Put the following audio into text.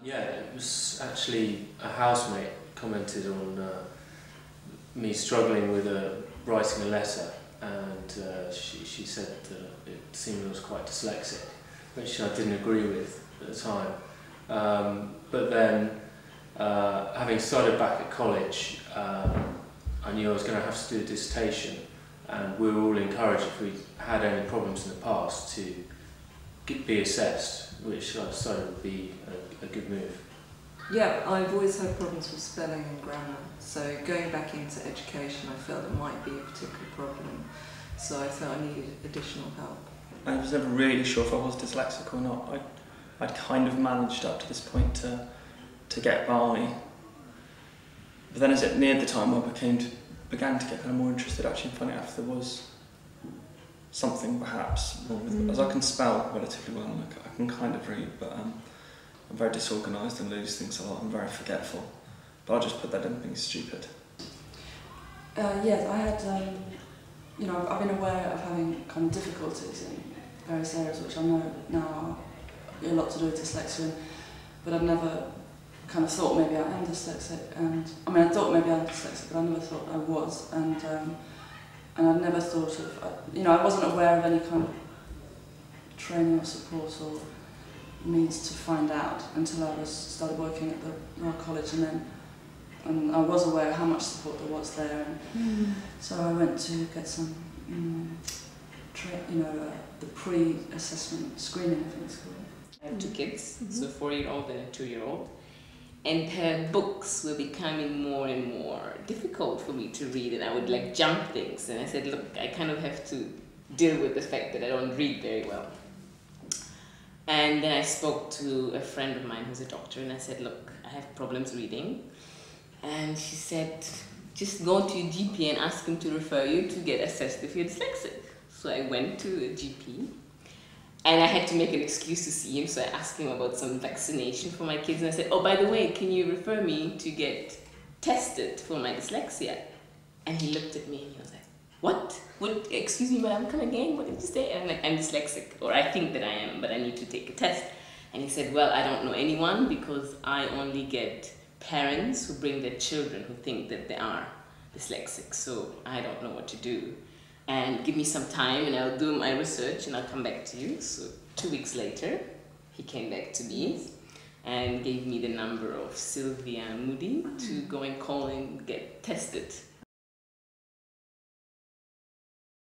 Yeah, it was actually a housemate commented on me struggling with writing a letter, and she said that it seemed I was quite dyslexic, which I didn't agree with at the time. But then, having started back at college, I knew I was going to have to do a dissertation, and we were all encouraged if we had any problems in the past to be assessed, which I decided would be a good move. Yeah, I've always had problems with spelling and grammar, so going back into education I felt it might be a particular problem, so I felt I needed additional help. I was never really sure if I was dyslexic or not. I'd kind of managed up to this point to get by, but then as it neared the time I began to get kind of more interested actually in finding out if there was something perhaps wrong with it. As I can spell relatively well, I can kind of read, but I'm very disorganised and lose things a lot. I'm very forgetful, but I'll just put that in being stupid. Yes, I had, I've been aware of having kind of difficulties in various areas which I know now are a lot to do with dyslexia, but I've never kind of thought maybe I am dyslexic, and I thought maybe I'm dyslexic, but I never thought I was, and I've never thought of, I wasn't aware of any kind of training or support or means to find out until I started working at the Royal College, and I was aware of how much support there was there, and so I went to get some, the pre-assessment screening, I think it's called. I have two kids, so a 4-year-old and a 2-year-old. And her books were becoming more and more difficult for me to read, and I would jump things. And I said, look, I kind of have to deal with the fact that I don't read very well. And then I spoke to a friend of mine who's a doctor, and I said, look, I have problems reading. And she said, just go to your GP and ask him to refer you to get assessed if you're dyslexic. So I went to a GP. And I had to make an excuse to see him, so I asked him about some vaccination for my kids, and I said, oh, by the way, can you refer me to get tested for my dyslexia? And he looked at me and he was like, what? Excuse me, madam, come again? What did you say? And I'm like, I'm dyslexic, or I think that I am, but I need to take a test. And he said, well, I don't know anyone, because I only get parents who bring their children who think that they are dyslexic, so I don't know what to do. And give me some time and I'll do my research and I'll come back to you. So 2 weeks later, he came back to me and gave me the number of Sylvia Moody to go and call and get tested.